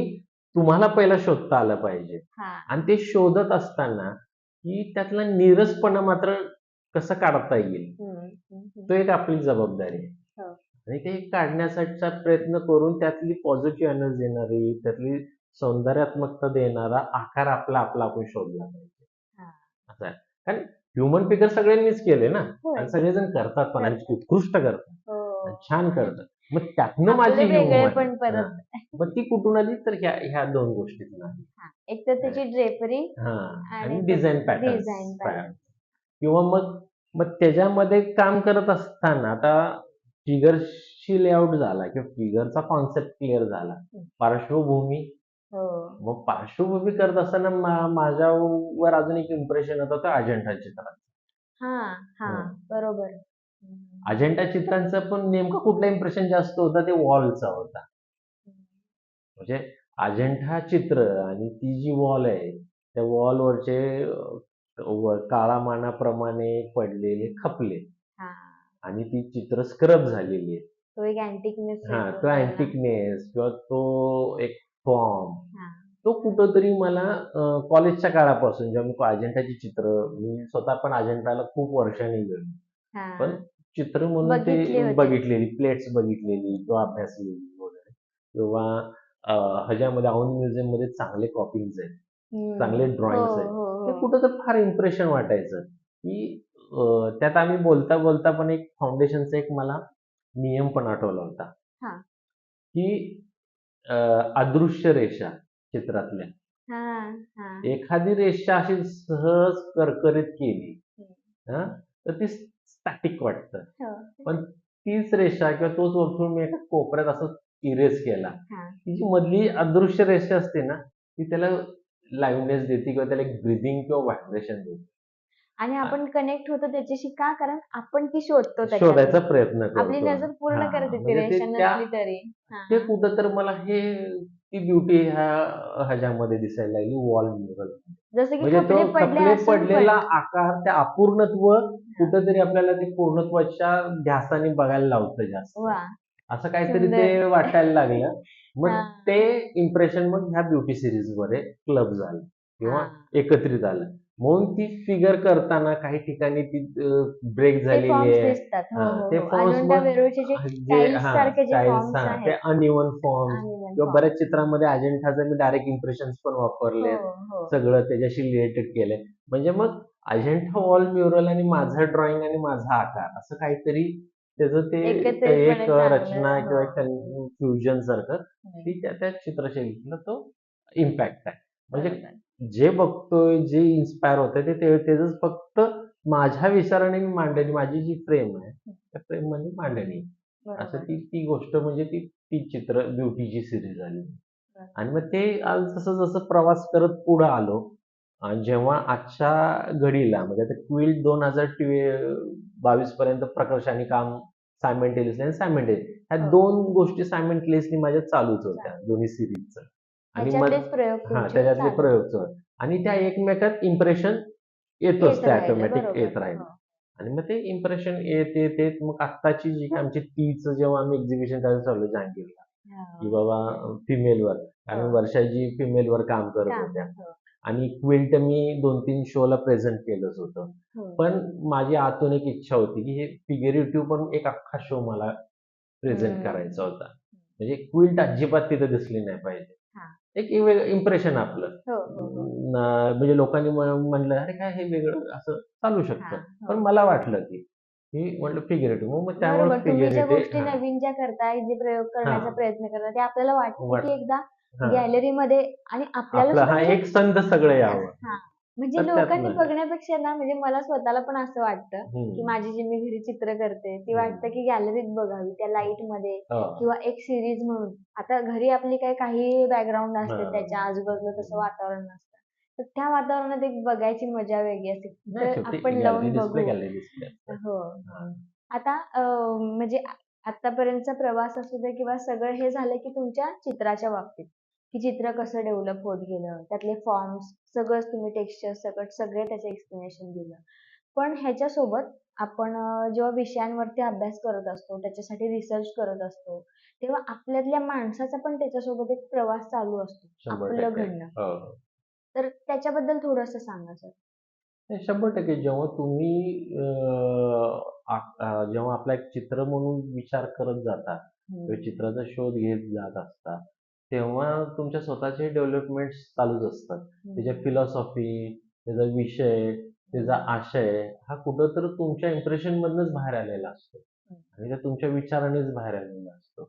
तुम्हाला पहिला शोधता आलं पाहिजे.
हां.
आणि ते शोधत असताना, की त्यातला नीरसपणा मात्र कसं काढता येईल,
हं, हं, हं.
तो एक आपली जबाबदारी आहे.
हो.
आणि ते काढण्यासाठीचा प्रयत्न करून त्यातली पॉझिटिव्ह एनर्जी येणारी, त्यातली सौंदर्यात्मकता देणारा आकार आपला आपला आपण शोधला पाहिजे.
हां.
असं आहे. कारण ह्युमन फिगर सगळ्यांनीच केले ना
होय.
आणि सगळेजण करतात पण आणि
करतात.
उत्कृष्ट करतात
हो.
आणि छान करतात. मग त्यातनं
आपले
माझी ह्युमर
वेगळेपण
हां.
परत.
मग ती कुठून आली तर ह्या 2 गोष्टीतून आली.
हां. एक तर त्याची ड्रेपरी
हां.
आणि
आणि डिझाइन
त्याचं
पॅटर्न्स
डिझाइन पॅटर्न.
किंवा मग मग त्याच्यामध्ये काम करत असताना आता फिगरची लेआउट झाला किंवा फिगरचा कॉन्सेप्ट क्लिअर झाला.
हं.
पार्श्वभूमी
हो.
मग पार्श्वभूमी करत असताना माझ्यावर अजून एक इम्प्रेशन होतं ते अजंठा चित्राचं.
हां, हां.
हं.
बरोबर. हं, हं,
अजंठा चित्रांचं पण नेमकं कुठलं इम्प्रेशन जास्त होतं ते वॉलचा होता.
हं.
म्हणजे अजंठा चित्र आणि ती जी वॉल आहे, त्या वॉलवरचे काळामानाप्रमाणे पडलेले खपले
हां.
आणि ती चित्र स्क्रब झालेली आहेत.
तो एक अँटिकनेस
हां,
येतो
तो
त्याला.
अँटिकनेस किंवा तो एक फॉर्म,
हां.
तो कुठेतरी मला कॉलेजच्या काळापासून जेव्हा मी अजंठाची चित्र मी स्वतः पण अजंठाला खूप वर्षांनी गेलो. पण
हां.
चित्र म्हणून ते
बघितले होते.
बघितलेली, प्लेट्स बघितलेली किंवा अभ्यासलेली वगैरे किंवा ह्याच्यामध्ये औंध म्युझियममध्ये चांगले कॉपीज आहेत. चांगले
हं. हो,
ड्रॉइंग्स आहेत.
हो,
ते
हो.
कुठेतरी फार इम्प्रेशन वाटायचं, की त्यात आम्ही बोलता-बोलता पण एक फाउंडेशनचा एक मला नियम पण आठवला होता,
हां.
की अ, अदृश्य रेषा चित्रातल्या.
हां, हां.
एखादी रेषा अशी सहज करकरीत केली
हं.
हां, तर ती स्टॅटिक वाटतं.
हो.
पण तीच रेषा किंवा तोच वर्तुळ मी एका कोपऱ्यात असं इरेज केला.
हां.
ती जी मधली अदृश्य रेषा असते ना, ती त्याला लाईव्हनेस देते किंवा त्याला एक ब्रीथिंग किंवा व्हायब्रेशन देते.
आणि
आ,
आपण कनेक्ट होतो त्याच्याशी का? कारण आपण ती शोधतो
शोधायचा
त्याच्यातून.
प्रयत्न
आपली
करतो.
नजर पूर्ण करते ती
म्हणजे
रेषा
त्या
नसली तरी.
ते
हां.
कुठेतरी मला ती ब्युटी ह्याच्यामध्ये दिसायला लागली वॉल म्युरल.
जसं की
म्हणजे तो
खपले पडले
खपले
असून
पडलेला
पण.
आकार, ते अपूर्णत्व
हां.
कुठेतरी आपल्याला ते पूर्णत्वाच्या ध्यासाने बघायला लावतं जास्त.
वाह!
असं काहीतरी ते
सुंदर.
वाटायला लागलं. मग ते
हां.
इम्प्रेशन मग ह्या ब्युटी सीरीजमध्ये क्लब झालं किंवा
हां.
एकत्रित आलं. म्हणून ती फिगर करताना काही ठिकाणी ती ब्रेक
ते
झालेली
फॉर्म्स
आहे.
दिसतात. हो,
हां,
हो,
ते
हो.
फॉर्म्स
अजंठा
मग
वेरूळचे जे
जे
टाइल्स सारखे जे
स्टाईल्स
फॉर्म्स
ते
आहेत.
अनइव्हन फॉर्म्स
अनइव्हन
किंवा बऱ्याच
फॉर्म्स.
चित्रांमध्ये अजंठाचे मी डायरेक्ट इम्प्रेशन्स पण
हो,
वापरलेत.
हो.
सगळं त्याच्याशी रिलेटेड केलंय. म्हणजे मग अजंठा वॉल म्युरल आणि माझं ड्रॉइंग आणि माझा आकार असं काहीतरी त्याचं ते
एकत्रितपणे
एक
चांगलं.
रचना
हो.
किंवा एक फ्युजन सारखं
हं.
ती त्या चित्रशैलीतला तो इम्पॅक्ट आहे. म्हणजे
बरोबर.
जे बघतोय, जे इन्स्पायर होतंय त्याचंच फक्त माझ्या विचाराने मी मांडणी माझी जी फ्रेम आहे,
हं.
त्या फ्रेममध्ये मांडणी. असं
बरोबर.
ती ती गोष्ट म्हणजे ती चित्र ब्युटीची सीरीज झाली.
बरोबर.
आणि मग ते आज जसं-जसं प्रवास करत पुढं आलो जेव्हा आजच्या घडीला म्हणजे आता क्विल्ट 2022 पर्यंत प्रकर्षाने काम ह्या
हो.
2 गोष्टी सायमल्टेनियसली माझ्या चालूच होत्या,
चालेल.
दोन्ही सीरीजचं. आणि मग
ह्याच्यातलेच प्रयोग तुमचे
त्याच्यातले
चालू.
प्रयोग
हो.
चालू आणि त्या एकमेकात इम्प्रेशन येतच
येत
ते
राहिलं.
ऑटोमॅटिक
बरोबर.
येत राहिलं.
हो.
आणि मग ते इम्प्रेशन येत मग आत्ताची जी काही आमची तीचं जेव्हा आम्ही एक्झिबिशन करायला चाललो जहांगीरला, की
हो.
बाबा फिमेलवर
हो.
कारण वर्षाजी फिमेलवर काम करत
काम.
होत्या.
हो.
आणि क्विल्ट मी 2-3 शोला प्रेझेंट केलंच होतं.
हो.
पण माझी आतून एक इच्छा होती, की हे फिगरेटिव्ह पण एक अख्खा शो मला प्रेझेंट
हं.
करायचा होता. म्हणजे क्विल्ट अजिबात तिथं दिसली नाही पाहिजे.
हां.
एक इम्प्रेशन आपलं.
हो, हो, हो.
म्हणजे लोकांनी म्हणलं, "अरे काय हे वेगळं असं चालू
हां.
शकतं."
हो.
पण मला वाटलं, की म्हटलं फिगरेटिव्ह मग त्यामुळे
बरोबर. तुम्ही ज्या
फिगरेटिव्ह
गोष्टी नवीन ज्या करताय, जे प्रयोग करण्याचा
हां.
प्रयत्न करताय, ते आपल्याला वाटतं
वाट
की एकदा
हां.
गॅलरीमध्ये आणि आपल्याला
आपला
सुद्धा
हा
म्हणजे
एक संध सगळं यावं.
हां. म्हणजे
तर
लोकांनी
त्यातनं आहे.
बघण्यापेक्षा ना, म्हणजे मला स्वतःला पण असं वाटतं, की
हं.
माझी जी मी घरी चित्र करते, ती वाटतं
हं.
की गॅलरीत बघावी त्या लाईटमध्ये
हां.
किंवा एक सीरीज म्हणून. आता घरी आपली काही बॅकग्राऊंड असते,
हां.
त्याच्या आजूबाजूला तसं
हं.
वातावरण नसतं. तर त्या वातावरणात एक बघायची मजा वेगळी असते.
नाही
तिथं
शेवटी
आपण लावून बघू.
गॅलरी डिस्प्ले असतात.
हो,
हां.
हो. आता म्हणजे आत्तापर्यंतचा प्रवास असू दे किंवा सगळं हे झालं की तुमच्या चित्राच्या बाबतीत, की चित्र कसं डेव्हलप होत गेलं, त्यातले फॉर्म्स सगळंच तुम्ही टेक्स्चर सकट सगळे त्याचे एक्सप्लेनेशन दिलं. पण ह्याच्यासोबत आपण जेव्हा विषयांवरती अभ्यास करत असतो, त्याच्यासाठी रिसर्च करत असतो, तेव्हा आपल्यातल्या माणसाचा पण त्याच्यासोबत एक प्रवास चालू असतो, आपलं
100%
घडणं.
हो, हो.
तर त्याच्याबद्दल थोडंसं सांगा सर?
100% जेव्हा तुम्ही जेव्हा आपला एक चित्र म्हणून विचार करत जाता किंवा चित्राचा शोध घेत जात असता, तेव्हा तुमच्या स्वतःचे डेव्हलपमेंट्स चालूच असतात. त्याच्या फिलॉसॉफी, त्याचा विषय, त्याचा आशय हा कुठंतरी तुमच्या इम्प्रेशनमधनंच बाहेर आलेला असतो आणि त्या तुमच्या विचारानेच बाहेर आलेला असतो.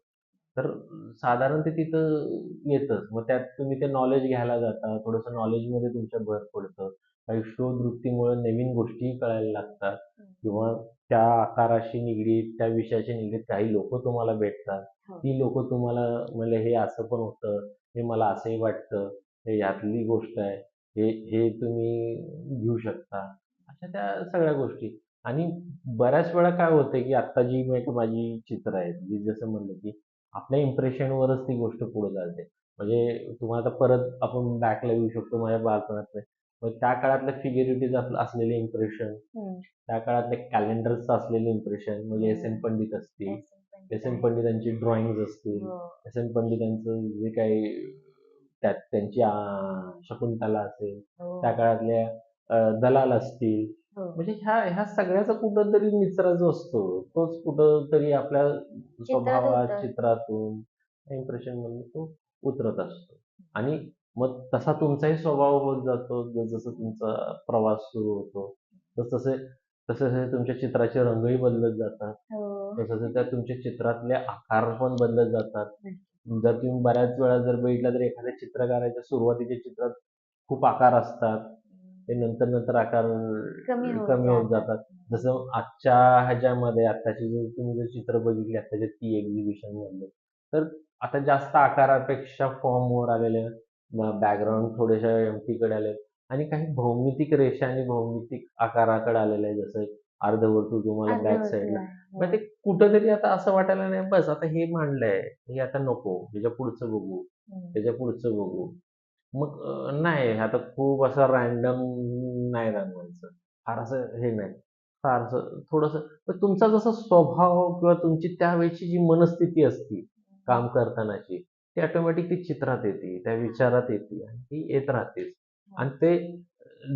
तर साधारण ते तिथं येतंच. मग त्यात तुम्ही ते नॉलेज घ्यायला जाता. थोडंसं नॉलेजमध्ये तुमच्या भर पडतं. काही शोधवृत्तीमुळे नवीन गोष्टी कळायला लागतात किंवा त्या आकाराशी निगडीत, त्या विषयाशी निगडीत काही लोकं तुम्हाला भेटतात.
हो.
ती लोकं तुम्हाला म्हणले, "हे असं पण होतं. हे मला असंही वाटतं. हे यातली गोष्ट आहे. हे हे तुम्ही घेऊ शकता." अशा त्या सगळ्या गोष्टी. आणि बऱ्याच वेळा काय होतंय, की आत्ता जी माझी चित्र आहेत, जी जसं म्हणलं, की आपल्या इम्प्रेशनवरच ती गोष्ट पुढे जाते. म्हणजे तुम्हाला आता परत आपण बॅकला येऊ शकतो माझ्या बालपणातले. मग त्या काळातल्या फिगॅरिटीज असलेले इम्प्रेशन, त्या काळातले कॅलेंडर्सचं असलेलं इम्प्रेशन म्हणजे एस एन पंडित असतील, एस एन पंडितांची ड्रॉइंग्ज असतील, एस एन पंडितांचं जे काही त्यात त्यांची शकुंतला असेल, त्या काळातल्या दलाल असतील. म्हणजे ह्या सगळ्याचा कुठंतरी निचरा जो असतो, तोच कुठंतरी आपल्या
चित्रात
स्वभावात,
उतर
चित्रातून, इम्प्रेशनमधून तो उतरत असतो. आणि मग तसा तुमचाही स्वभाव होत जातो. जसं तुमचा प्रवास सुरू होतो, तसतसे तसे तुमच्या चित्राचे रंगही बदलत जातात.
हो.
तसं त्या तुमच्या चित्रातले आकार पण बदलत जातात. जर तुम्ही बऱ्याच वेळा जर बघितलं तर एखाद्या चित्रकाराच्या सुरुवातीच्या चित्रात खूप आकार असतात. ते नंतर आकार
कमी होत
कमी होत
जातात.
जातात. जसं आजच्या ह्याच्यामध्ये आत्ताची जर तुम्ही जर चित्र बघितली आत्ताच्या ती एक्झिबिशनमधले, तर आता जास्त आकारापेक्षा फॉर्मवर आलेले बॅकग्राऊंड थोडेसे एम्प्टीकडे आले आणि काही भौमितिक रेषा आणि भौमितिक आकाराकडे आलेले आहे. जसं एक अर्धवर्तुळ तुम्हाला बॅक
अर्धवर्तुळ
साईडला.
आहे. हो.
मग ते कुठेतरी आता असं वाटायला नाही, बस आता हे मांडलंय, हे आता नको, ह्याच्या पुढचं बघू, त्याच्या पुढचं बघू. मग नाही आता खूप असं रँडम नाही रंगवायचं. फार असं हे नाही. फारसं थोडंसं पण तुमचा जसा स्वभाव किंवा तुमची त्यावेळची जी मनस्थिती असती काम करतानाची, ती ऑटोमॅटिक ती चित्रात येते, त्या विचारात येते आणि ती येत राहतेच. आणि ते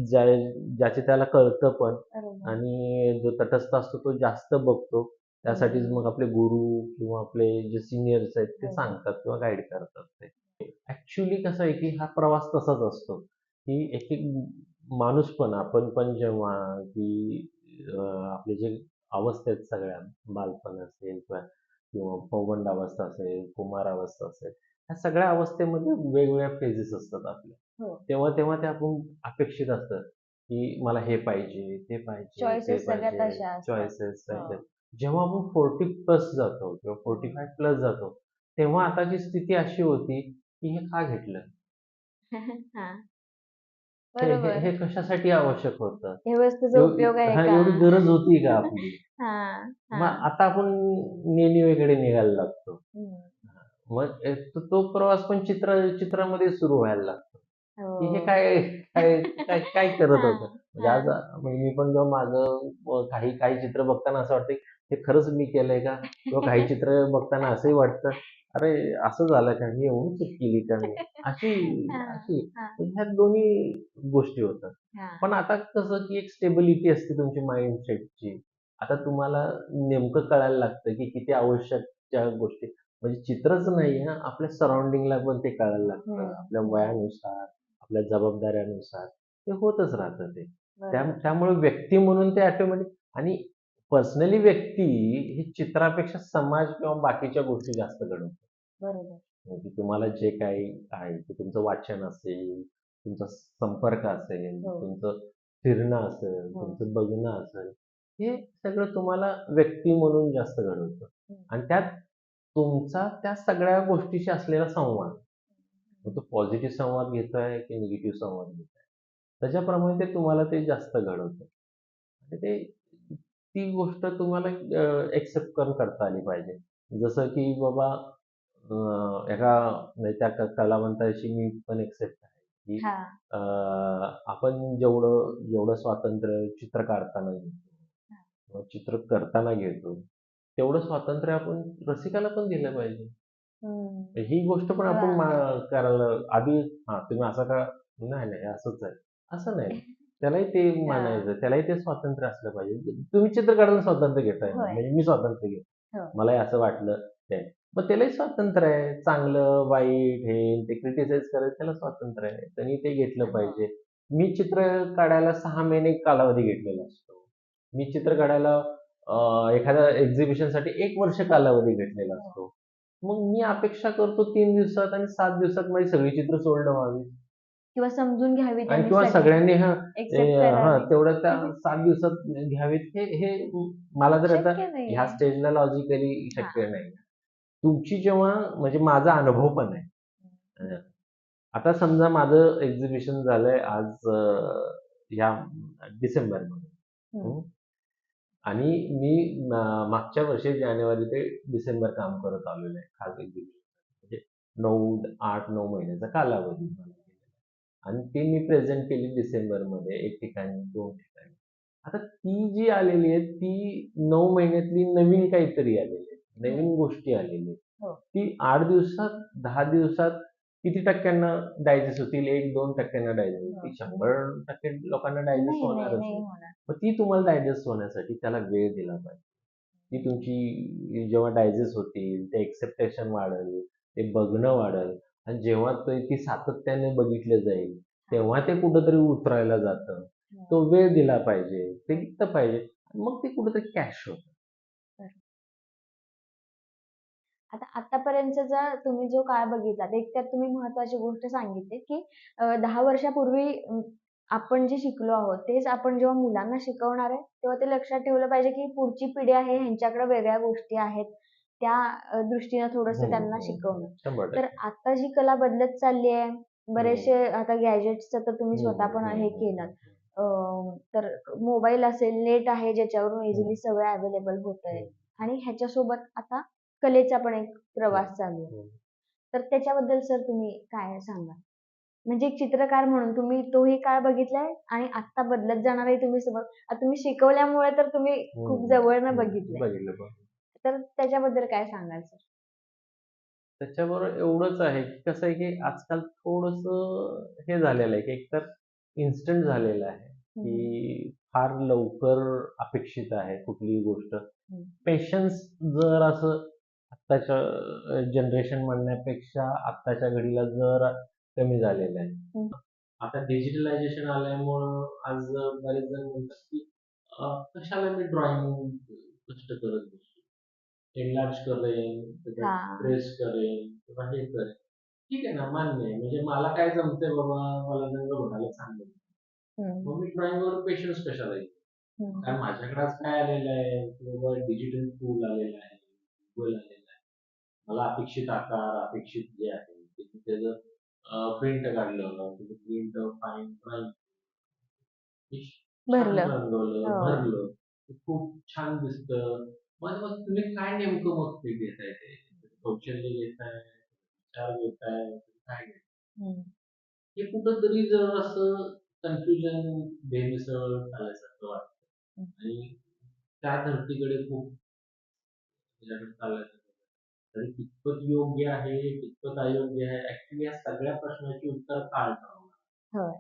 ज्या ज्याचे त्याला कळतं पण
बरोबर.
आणि जो तटस्थ असतो तो जास्त बघतो. त्यासाठीच मग आपले गुरु किंवा आपले जे सीनियर्स आहेत ते सांगतात किंवा गाईड करतात ते. ॲक्चुअली कसं आहे, की हा प्रवास तसाच असतो, की एक-एक माणूस पण आपण पण जेव्हा की आपले जे अवस्था आहेत सगळ्या बालपण असेल किंवा किंवा पौगंडावस्था असेल, कुमारावस्था असेल, ह्या सगळ्या अवस्थेमध्ये वेगवेगळ्या फेजेस असतात आपल्या.
हो.
तेव्हा ते आपण अपेक्षित असतं, की मला हे पाहिजे, ते पाहिजे, ते
चॉईसेस सगळ्या
पाहिजे,
तशा असतात.
चॉईसेस
हो.
पाहिजेत. जेव्हा आपण 40 प्लस जातो किंवा 45 प्लस जातो, तेव्हा आताची स्थिती अशी होती, की हे का घेतलं?
हां.
हे हे
बरोबर.
हे कशासाठी आवश्यक होतं?
हे वस्तूचा उपयोग आहे का?
एवढी गरज होती का आपली?
हां,
मग
हां.
आता आपण नेणीवेकडे निघायला लागतो.
हं.
मग तो प्रवास पण चित्रामध्ये सुरू व्हायला लागतो, की हे
हो.
काय काय काय काय करत होतं?
हां,
म्हणजे आज
हां.
म्हणजे मी पण जेव्हा माझं काही काही चित्र बघताना असं वाटतं, हे खरंच मी केलंय का? किंवा काही चित्र बघताना असंही वाटतं, अरे असं झालं का? मी एवढी चूक केली का मी? अशी
हां,
अशी
हां,
ह्या दोन्ही गोष्टी होतात.
हां.
पण आता कसं, की एक स्टेबिलिटी असते तुमची माइंडसेटची. आता तुम्हाला नेमकं कळायला लागतं, की किती आवश्यक त्या गोष्टी म्हणजे चित्रच नाही हां, आपल्या सराउंडिंगला पण ते कळायला लागतं. आपल्या वयानुसार, आपल्या जबाबदाऱ्यानुसार ते होतच राहतं ते.
बरोबर,
त्यामुळे व्यक्ती म्हणून ते ऑटोमॅटिक आणि पर्सनली व्यक्ती ही चित्रापेक्षा समाज किंवा बाकीच्या गोष्टी जास्त घडवतात.
बरोबर.
की तुम्हाला जे काही आहे, ते तुमचं वाचन असेल, तुमचा संपर्क असेल,
हो,
तुमचं फिरणं असेल,
हो.
तुमचं बघणं असेल, हे सगळं तुम्हाला व्यक्ती म्हणून जास्त घडवतं.
हं.
आणि त्यात तुमचा त्या सगळ्या गोष्टीशी असलेला संवाद. मग तो पॉझिटिव्ह संवाद घेतोय की निगेटिव्ह संवाद घेतोय. त्याच्याप्रमाणे ते तुम्हाला ते जास्त घडवतं. आणि ते ती गोष्ट तुम्हाला एक्सेप्ट करून करता आली पाहिजे. जसं की बाबा एका म्हणजे त्या कलावंताशी मी पण एक्सेप्ट आहे, की
हां,
अ, आपण जेवढं स्वातंत्र्य चित्र काढताना घेतो
हां.
किंवा चित्र करताना घेतो, तेवढं स्वातंत्र्य आपण रसिकाला पण दिलं पाहिजे.
हं.
ही गोष्ट पण आपण
वाह!
करायला आधी तुम्ही असं का? नाही, नाही, असंच आहे. असं नाही. त्यालाही ते
हां.
मानायचं. त्यालाही ते स्वातंत्र्य असलं पाहिजे. तुम्ही चित्र काढायला स्वातंत्र्य घेताय ना,
होय.
म्हणजे मी स्वातंत्र्य घेतो.
हो.
मलाही असं वाटलं ते. मग त्यालाही स्वातंत्र्य आहे. चांगलं, वाईट हे ते क्रिटिसाइज करायचं त्याला स्वातंत्र्य आहे. त्यांनी ते घेतलं
हो.
पाहिजे. मी चित्र काढायला 6 महिने कालावधी घेतलेला असतो. मी चित्र काढायला एखाद्या एक्झिबिशनसाठी 1 वर्ष कालावधी घेतलेला
हो.
असतो. मग मी अपेक्षा करतो 3 दिवसात आणि 7 दिवसात माझी सगळी चित्र सोल्ड व्हावी.
किंवा समजून घ्यावी
आणि
त्यांनी
किंवा
सगळ्यांनी.
सगळ्यांनी
एक्सेप्ट करावी.
तेवढ्या त्या 7 दिवसात घ्यावीत हे मला तर आता
शक्य
ह्या
नाहीये.
स्टेजला लॉजिकली
हां.
शक्य नाही. तुमची जेव्हा म्हणजे माझा अनुभव पण आहे. अ, आता समजा माझं एक्झिबिशन झालंय आज ह्या डिसेंबरमध्ये.
हं.
हं. आणि मी मागच्या वर्षी जानेवारी ते डिसेंबर काम करत आलेलो आहे खास एक्झिबिशन. म्हणजे 8-9 महिन्याचा कालावधी मला दिलेला आहे. आणि ती मी प्रेझेंट केली डिसेंबरमध्ये 1 ठिकाणी, 2 ठिकाणी. आता ती जी आलेली आहे, ती 9 महिन्यातली नवीन काहीतरी आलेली आहे.
हं.
नवीन गोष्टी आलेल्या आहेत.
हो.
ती 8 दिवसात, 10 दिवसात किती टक्क्यांना डायजेस्ट होतील? 1-2% डायजेस्ट होतील.
हो.
ती 100% लोकांना डायजेस्ट
नाही, नाही,
होणारच
नाही
नाही.
होणार.
मग ती तुम्हाला डायजेस्ट होण्यासाठी त्याला वेळ दिला पाहिजे. ती तुमची जेव्हा डायजेस्ट होतील, ते एक्सेप्टेशन वाढेल, ते बघणं वाढेल आणि जेव्हा ती सातत्याने बघितलं जाईल,
हां.
तेव्हा ते कुठेतरी उतरायला जातं.
हो.
तो वेळ दिला पाहिजे, ते घेतलं पाहिजे. मग ते कुठेतरी कॅश होतं.
बरोबर. आता आतापर्यंतचा तुम्ही जो काळ बघितला, एक त्यात तुम्ही महत्त्वाची गोष्ट सांगितली, की 10 वर्षापूर्वी आपण जे शिकलो आहोत, तेच आपण जेव्हा मुलांना शिकवणार आहे, तेव्हा ते लक्षात ठेवलं पाहिजे, की पुढची पिढी आहे, ह्यांच्याकडे वेगळ्या गोष्टी आहेत. त्या दृष्टीनं थोडंसं
हं,
त्यांना
हं, हं.
शिकवणं. तर
100%
आता जी कला बदलत चालली आहे,
हं.
बरेचसे आता गॅजेट्सचं तर तुम्ही
हं,
स्वतः पण
हं,
हे
हं,
केलंत.
हं,
अ, तर मोबाईल असेल, नेट आहे, ज्याच्यावरून
हं,
इझिली सगळं अवेलेबल होतंय
हं,
आणि ह्याच्यासोबत आता कलेचा पण एक
हं,
प्रवास चालू आहे.
हं.
तर त्याच्याबद्दल सर तुम्ही काय सांगाल? म्हणजे एक चित्रकार म्हणून तुम्ही तोही काळ बघितलाय आणि आत्ता बदलत जाणारही तुम्ही सोबत आता तुम्ही शिकवल्यामुळे तर तुम्ही
हं,
खूप
हं,
जवळनं
हं.
बघितलंय.
बघितलं बघ.
तर त्याच्याबद्दल काय सांगाल सर?
त्याच्याबरोबर एवढंच आहे, की कसं आहे, की आजकाल थोडंसं हे झालेलं आहे, की एकतर इन्स्टंट झालेलं आहे,
हं,
की फार लवकर अपेक्षित आहे कुठलीही गोष्ट.
हं.
पेशन्स जर असं आत्ताच्या जनरेशन म्हणण्यापेक्षा आत्ताच्या घडीला जरा कमी झालेलं आहे.
हं.
आता डिजिटलायझेशन आल्यामुळं आज बरेच जण म्हणतात, की कशाला मी ड्रॉइंग कष्ट करत बसू. एनलार्ज करेन, त्याच्यात
हां.
ट्रेस करेन किंवा हे करेन. ठीक आहे ना, मान्य आहे. म्हणजे मला काय जमतंय बाबा, मला रंग भरायला चांगलं.
हं,
मग मी ड्रॉइंगवर पेशन्स कशाला घेऊ?
हं.
कारण माझ्याकडे आज काय आलेलं आहे, की बाबा डिजिटल टूल आलेलं आहे, Google आलेलं आहे. मला अपेक्षित आकार, अपेक्षित जे आहे, ते त्याचं प्रिंट काढलं, त्याचं प्रिंट फाईन ड्रॉइंग छान
भरलं.
रंगवलं,
हो.
भरलं, ते खूप छान दिसतं. मग मग तुम्ही काय नेमकं मग ते घेताय ते? कौशल्य घेताय, विचार घेताय, काय घेताय?
हं,
हे कुठेतरी जर असं कन्फ्युजन बेमिसळ झाल्यासारखं वाटतं.
हं.
आणि त्या धर्तीकडे खूप त्याच्याकडे चालल्यासारखं वाटतं. तरी कितपत योग्य आहे, कितपत अयोग्य आहे, ॲक्चुअली या सगळ्या प्रश्नाची उत्तरं काळ ठरवणार.
होय.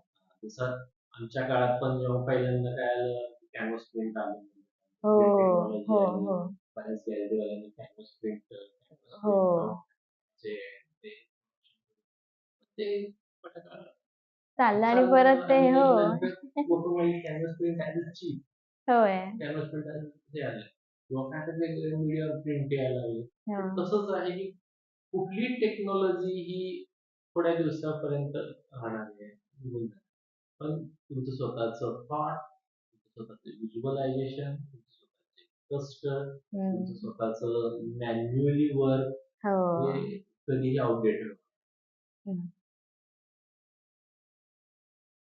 जसं आमच्या काळात पण जेव्हा पहिल्यांदा काय आलं, कॅनव्हास प्रिंट आलं.
हो,
टेक्नॉलॉजी
हो,
आली.
हो,
बऱ्याच गॅलरीवाल्यांनी कॅनव्हास
हो.
प्रिंट चे ते ते पटापट
चाललं आणि
चाललं
परत ते
आणि
हो.
नंतर लोकं canvas print as a cheap
होय.
कॅनव्हास प्रिंट हे आलं. लोकांना वेगवेगळे मीडियावर प्रिंट यायला लागले. तर
हां.
तसंच आहे, की कुठली टेक्नॉलॉजी ही थोड्या दिवसापर्यंत राहणार आहे, निघून जाणार. पण तुमचं स्वतःचं थॉट, तुमचं स्वतःचं व्हिज्युअलायझेशन, तुमचं स्वतःचे कष्ट, तुमचं
हं.
स्वतःचं मॅन्युअली वर्क
हो.
हे कधीही आउटडेटेड
हं.